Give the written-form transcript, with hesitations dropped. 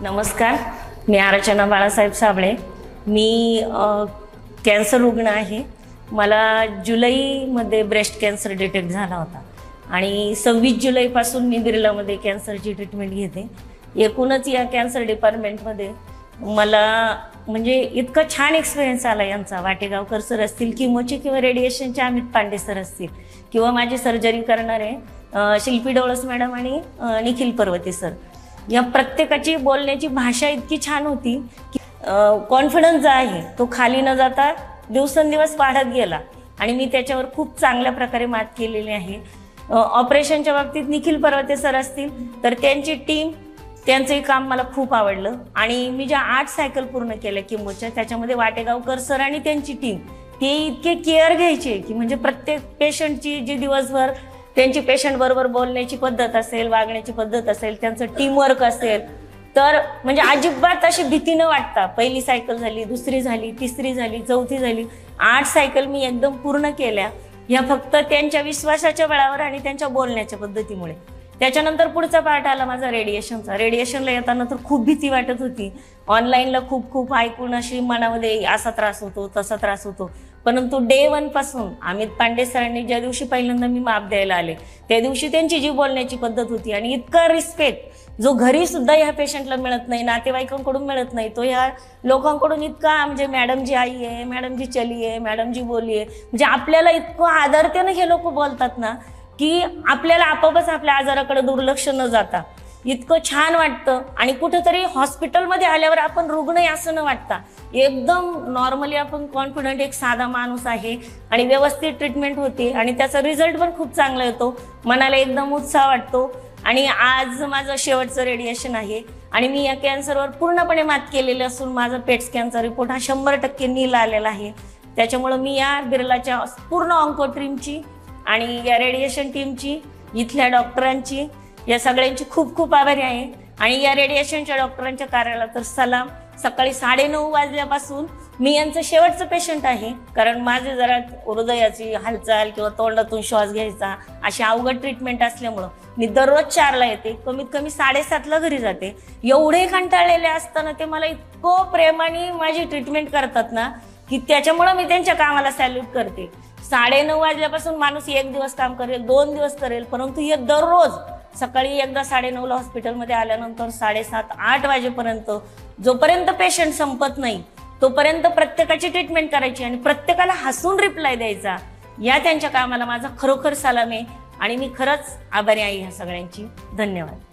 नमस्कार, मी अर्चना बाळासाहेब साबळे. मी कॅन्सर रुग्ण आहे. मला जुलैमध्ये ब्रेस्ट कॅन्सर डिटेक्ट झाला होता आणि 26 जुलैपासून मी बिर्लामध्ये कॅन्सरची ट्रीटमेंट घेते. एकूणच या कॅन्सर डिपार्टमेंटमध्ये मला म्हणजे इतका छान एक्सपिरियन्स आला यांचा. वाटेगावकर सर असतील, किमोचे किंवा रेडिएशनचे अमित पांडे सर असतील, किंवा माझी सर्जरी करणारे शिल्पी डोळस मॅडम आणि निखिल पर्वते सर. या प्रत्येकाची बोलण्याची भाषा इतकी छान होती की कॉन्फिडन्स जो आहे तो खाली न जाता दिवसेंदिवस वाढत गेला आणि मी त्याच्यावर खूप चांगल्या प्रकारे मात केलेली आहे. ऑपरेशनच्या बाबतीत निखिल पर्वते सर असतील तर त्यांची टीम, त्यांचंही काम मला खूप आवडलं. आणि मी ज्या 8 सायकल पूर्ण केल्या किमोच्या, त्याच्यामध्ये वाटेगावकर सर आणि त्यांची टीम ते इतके केअर घ्यायचे की म्हणजे प्रत्येक पेशंटची जी दिवसभर त्यांची पेशंट बरोबर बोलण्याची पद्धत असेल, वागण्याची पद्धत असेल, त्यांचं टीमवर्क असेल, तर म्हणजे अजिबात अशी भीती न वाटता पहिली सायकल झाली, दुसरी झाली, तिसरी झाली, चौथी झाली, 8 सायकल मी एकदम पूर्ण केल्या. ह्या फक्त त्यांच्या विश्वासाच्या बळावर आणि त्यांच्या बोलण्याच्या पद्धतीमुळे. त्याच्यानंतर पुढचा पार्ट आला माझा रेडिएशनचा. रेडिएशनला येताना तर खूप भीती वाटत होती. ऑनलाईनला खूप ऐकून अशी मनामध्ये असा त्रास होतो, तसा त्रास होतो. परंतु डे 1 पासून अमित पांडे सरांनी ज्या दिवशी पहिल्यांदा मी माप द्यायला आले त्या दिवशी त्यांची जी बोलण्याची पद्धत होती आणि इतका रिस्पेक्ट जो घरी सुद्धा ह्या पेशंटला मिळत नाही, नातेवाईकांकडून मिळत नाही, तो ह्या लोकांकडून इतका म्हणजे मॅडम जी आई आहे, मॅडम जी चली आहे, मॅडम जी बोली आहे, म्हणजे आपल्याला इतकं आदरतेनं हे लोक बोलतात ना की आपल्याला आपोआपच आपल्या आजाराकडे दुर्लक्ष न जाता इतकं छान वाटतं. आणि कुठेतरी हॉस्पिटलमध्ये आल्यावर आपण रुग्ण आहे असं न वाटता एकदम नॉर्मली आपण कॉन्फिडंट एक साधा माणूस आहे आणि व्यवस्थित ट्रीटमेंट होते आणि त्याचा रिझल्ट पण खूप चांगला येतो. मनाला एकदम उत्साह वाटतो. आणि आज माझं शेवटचं रेडिएशन आहे आणि मी या कॅन्सरवर पूर्णपणे मात केलेली असून माझा पेट स्कॅनचा रिपोर्ट हा 100% नील आलेला आहे. त्याच्यामुळं मी या बिर्लाच्या पूर्ण ऑन्को टीमची आणि या रेडिएशन टीमची, इथल्या डॉक्टरांची, या सगळ्यांची खूप आभारी आहे. आणि या रेडिएशनच्या डॉक्टरांच्या कार्याला तर सलाम. सकाळी 9:30 वाजल्यापासून मी यांचं शेवटचं पेशंट आहे, कारण माझे जरा हृदयाची हालचाल किंवा तोंडातून श्वास घ्यायचा अशी अवघड ट्रीटमेंट असल्यामुळं मी दररोज 4ला येते, कमीत कमी 7:30ला घरी जाते. एवढे कंटाळलेले असताना ते मला इतकं प्रेमाने माझी ट्रीटमेंट करतात ना की त्याच्यामुळं मी त्यांच्या कामाला सॅल्यूट करते. 9:30 वाजल्यापासून माणूस 1 दिवस काम करेल, 2 दिवस करेल, परंतु हे दररोज सकाळी एकदा 9:30ला हॉस्पिटलमध्ये आल्यानंतर 7:30-8 वाजेपर्यंत जोपर्यंत पेशंट संपत नाही तोपर्यंत प्रत्येकाची ट्रीटमेंट करायची आणि प्रत्येकाला हसून रिप्लाय द्यायचा. या त्यांच्या कामाला माझा खरोखर सलाम आहे आणि मी खरंच आभारी आहे ह्या सगळ्यांची. धन्यवाद.